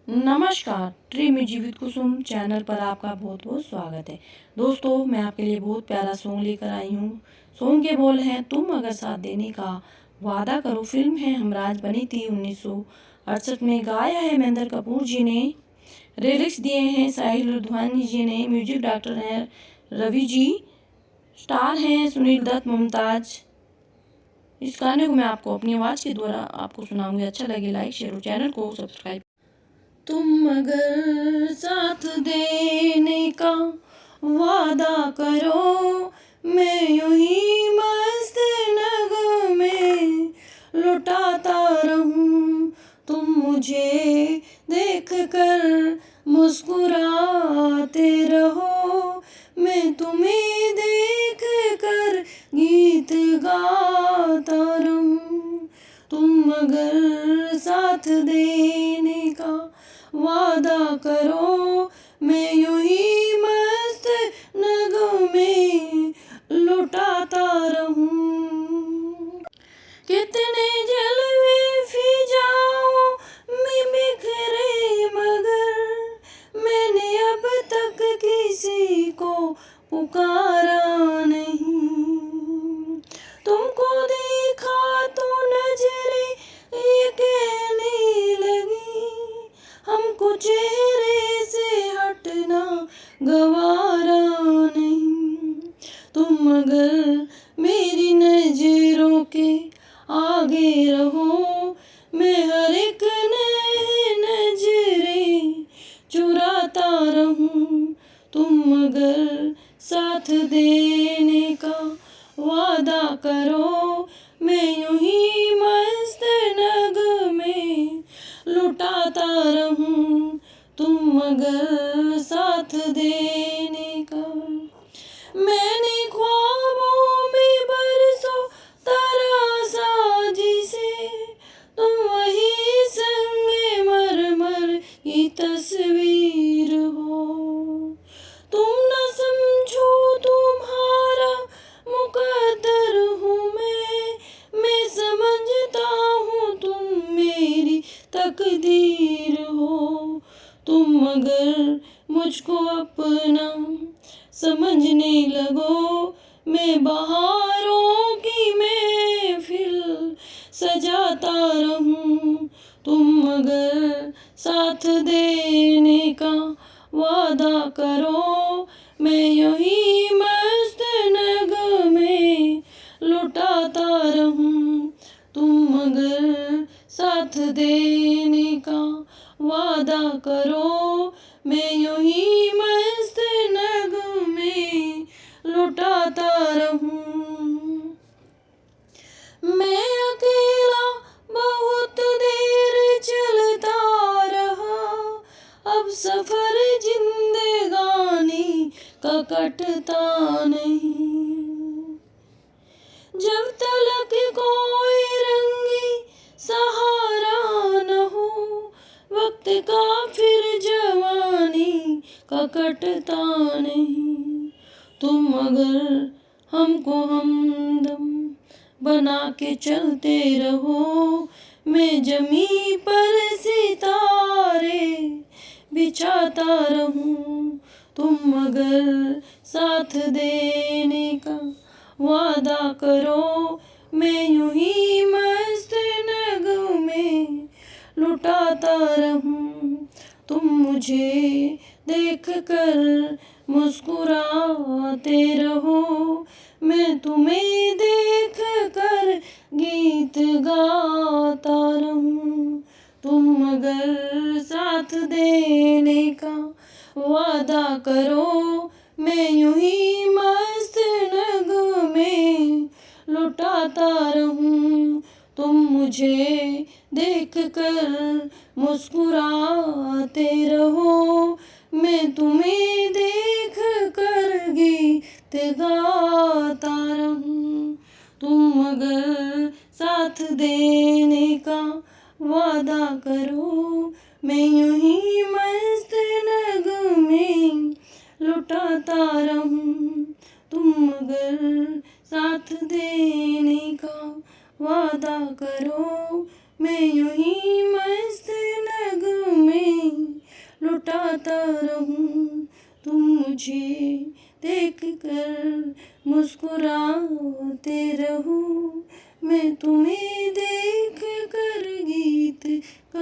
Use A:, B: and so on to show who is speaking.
A: नमस्कार, ट्री में जीवित कुसुम चैनल पर आपका बहुत बहुत स्वागत है। दोस्तों, मैं आपके लिए बहुत प्यारा सॉन्ग लेकर आई हूँ। सॉन्ग के बोल हैं, तुम अगर साथ देने का वादा करो। फिल्म है हमराज, बनी थी 1968 में। गाया है महेंद्र कपूर जी ने, लिरिक्स दिए हैं साहिल लुधियाना जी ने, म्यूजिक डायरेक्टर हैं रवि जी, स्टार हैं सुनील दत्त, मुमताज। इस गाने को मैं आपको अपनी आवाज़ के द्वारा आपको सुनाऊंगी। अच्छा लगे लाइक शेयर और चैनल को सब्सक्राइब। तुम अगर साथ देने का वादा करो, मैं यूं ही मस्त नगमे लुटाता रहूं। तुम मुझे देख कर मुस्कुराते रहो, मैं तुम्हें देख कर गीत गाता रहूं। तुम अगर साथ देने का वादा करो, मैं यूं ही मस्त नगमे लुटाता रहूं। कितने जलवे फिजाओं में बिखरे, मगर मैंने अब तक किसी को पुकारा नहीं। तुमको देखा तो नजरें ये कहने लगी, हमको चेहरे से हटना गवारा नहीं। तुम अगर मेरी नजरों के आगे रहो, मैं हर एक नजरें चुराता रहूं। तुम अगर साथ देने का वादा करो, मैं यूं ही मस्त नगमे लुटाता रहूं। तुम अगर साथ देने का। मैंने ख्वाबों में बरसों तरासा जिसे, तुम वही संगे मरमर की तस्वीर हो। तुम न समझो तुम्हारा मुकद्दर हूँ मैं समझता हूँ तुम मेरी तकदीर हो। तुम अगर मुझको अपना समझने लगो, मैं बहारों की महफिल सजाता रहूं। तुम अगर साथ देने का वादा करो, मैं यूं ही मस्त नगमे लुटाता रहूं। तुम अगर साथ देने का वादा करो, मैं यूं ही मस्त नगमे लुटाता रहूं। मैं अकेला बहुत देर चलता रहा, अब सफर जिंदगानी का कटता नहीं। जब तलक कोई रंगी सहारा न हो, वक्त का फिर जवानी का कटता नहीं। तुम अगर हमको हमदम बना के चलते रहो, मैं जमी पर सितारे बिछाता रहूं। तुम अगर साथ देने का वादा करो, मैं यूं ही मस्त नगमे लुटाता रहूं। तुम मुझे देख कर मुस्कुराते रहो, मैं तुम्हें देख कर गीत गाता रहूं। तुम अगर साथ देने का वादा करो, मैं यूं ही मस्त नगमे लुटाता रहूं। तुम मुझे देख कर मुस्कुराते रहो, मैं तुम्हें देख कर गीत गाता रहूं। तुम अगर साथ देने का वादा करो, मैं यूं ही मस्त नगमे लुटाता रहूं। तुम अगर साथ देने का वादा करो, मैं यूं ही मस्त नगमे लौटाता रहूं, तुम मुझे देख कर मुस्कुराते रहो, मैं तुम्हें